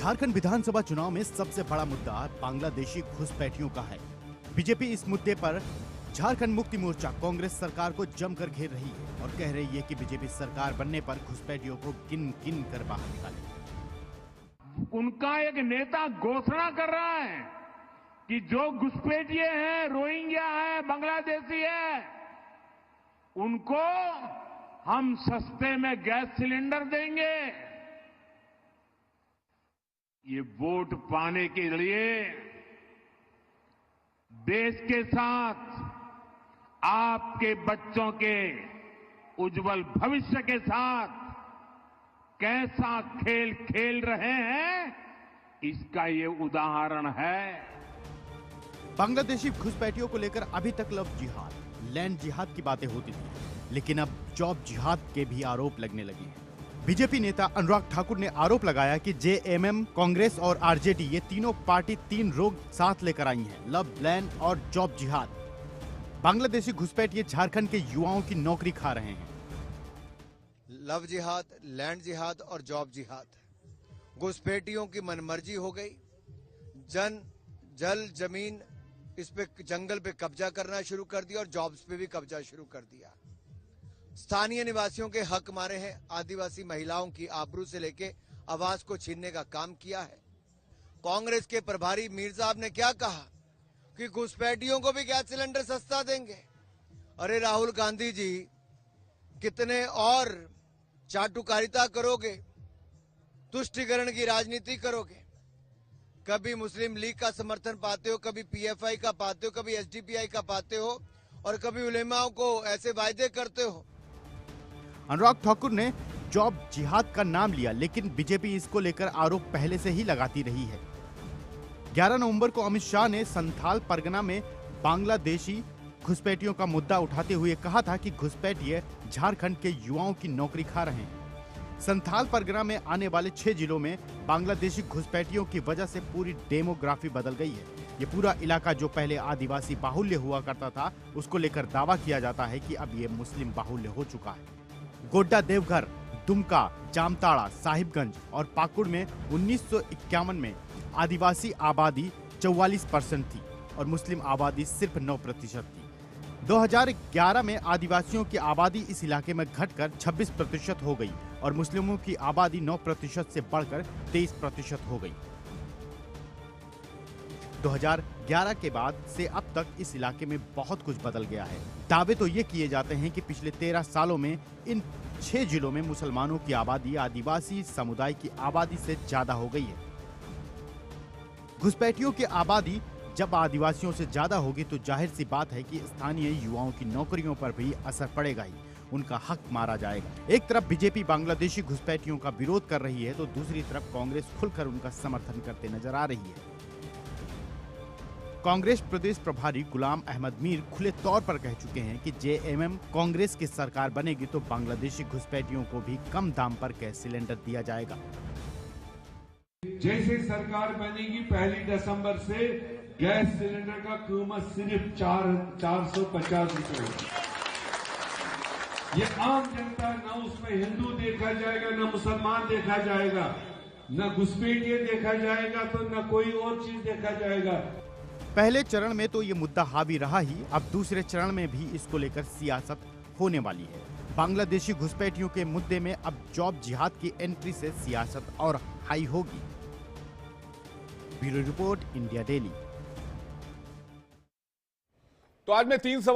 झारखंड विधानसभा चुनाव में सबसे बड़ा मुद्दा बांग्लादेशी घुसपैठियों का है। बीजेपी इस मुद्दे पर झारखंड मुक्ति मोर्चा कांग्रेस सरकार को जमकर घेर रही है और कह रही है कि बीजेपी सरकार बनने पर घुसपैठियों को गिन गिन कर बाहर निकाले। उनका एक नेता घोषणा कर रहा है कि जो घुसपैठिए हैं, रोहिंग्या है, बांग्लादेशी है, उनको हम सस्ते में गैस सिलेंडर देंगे। ये वोट पाने के लिए देश के साथ आपके बच्चों के उज्जवल भविष्य के साथ कैसा खेल खेल रहे हैं, इसका ये उदाहरण है। बांग्लादेशी घुसपैठियों को लेकर अभी तक लव जिहाद, लैंड जिहाद की बातें होती थी, लेकिन अब जॉब जिहाद के भी आरोप लगने लगे हैं। बीजेपी नेता अनुराग ठाकुर ने आरोप लगाया कि जेएमएम, कांग्रेस और आरजेडी ये तीनों पार्टी तीन रोग साथ लेकर आई हैं, लव, लैंड और जॉब जिहाद। बांग्लादेशी घुसपैठिए झारखंड के युवाओं की नौकरी खा रहे हैं। लव जिहाद, लैंड जिहाद और जॉब जिहाद। घुसपैठियों की मनमर्जी हो गई। जल जमीन इस पे, जंगल पे कब्जा करना शुरू कर दिया और जॉब्स पे भी कब्जा शुरू कर दिया। स्थानीय निवासियों के हक मारे हैं। आदिवासी महिलाओं की आबरू से लेके आवाज को छीनने का काम किया है। कांग्रेस के प्रभारी मीर साहब ने क्या कहा कि घुसपैठियों को भी गैस सिलेंडर सस्ता देंगे। अरे राहुल गांधी जी, कितने और चाटुकारिता करोगे, तुष्टीकरण की राजनीति करोगे। कभी मुस्लिम लीग का समर्थन पाते हो, कभी पीएफआई का पाते हो, कभी एसडीपीआई का पाते हो और कभी उलेमाओं को ऐसे वायदे करते हो। अनुराग ठाकुर ने जॉब जिहाद का नाम लिया, लेकिन बीजेपी इसको लेकर आरोप पहले से ही लगाती रही है। 11 नवंबर को अमित शाह ने संथाल परगना में बांग्लादेशी घुसपैठियों का मुद्दा उठाते हुए कहा था कि घुसपैठिए झारखंड के युवाओं की नौकरी खा रहे हैं। संथाल परगना में आने वाले 6 जिलों में बांग्लादेशी घुसपैठियों की वजह से पूरी डेमोग्राफी बदल गई है। ये पूरा इलाका जो पहले आदिवासी बाहुल्य हुआ करता था, उसको लेकर दावा किया जाता है कि अब ये मुस्लिम बाहुल्य हो चुका है। गोड्डा, देवघर, दुमका, जामताड़ा, साहिबगंज और पाकुड़ में 1951 में आदिवासी आबादी 44% थी और मुस्लिम आबादी सिर्फ 9% थी। 2011 में आदिवासियों की आबादी इस इलाके में घटकर 26% हो गई और मुस्लिमों की आबादी 9% से बढ़कर 23% हो गई। 2011 के बाद से अब तक इस इलाके में बहुत कुछ बदल गया है। दावे तो ये किए जाते हैं कि पिछले 13 सालों में इन 6 जिलों में मुसलमानों की आबादी आदिवासी समुदाय की आबादी से ज्यादा हो गई है। घुसपैठियों की आबादी जब आदिवासियों से ज्यादा होगी तो जाहिर सी बात है कि स्थानीय युवाओं की नौकरियों पर भी असर पड़ेगा ही, उनका हक मारा जाएगा। एक तरफ बीजेपी बांग्लादेशी घुसपैठियों का विरोध कर रही है तो दूसरी तरफ कांग्रेस खुलकर उनका समर्थन करते नजर आ रही है। कांग्रेस प्रदेश प्रभारी गुलाम अहमद मीर खुले तौर पर कह चुके हैं कि जेएमएम कांग्रेस की सरकार बनेगी तो बांग्लादेशी घुसपैठियों को भी कम दाम पर गैस सिलेंडर दिया जाएगा। जैसे सरकार बनेगी 1 दिसंबर से गैस सिलेंडर का कीमत सिर्फ 450 रुपए। ये आम जनता, न उसमें हिंदू देखा जाएगा, न मुसलमान देखा जाएगा, न घुसपैठिए देखा जाएगा, तो न कोई और चीज देखा जाएगा। पहले चरण में तो ये मुद्दा हावी रहा ही, अब दूसरे चरण में भी इसको लेकर सियासत होने वाली है। बांग्लादेशी घुसपैठियों के मुद्दे में अब जॉब जिहाद की एंट्री से सियासत और हाई होगी। Bureau report, India daily. तो आज मैं 3 सवाल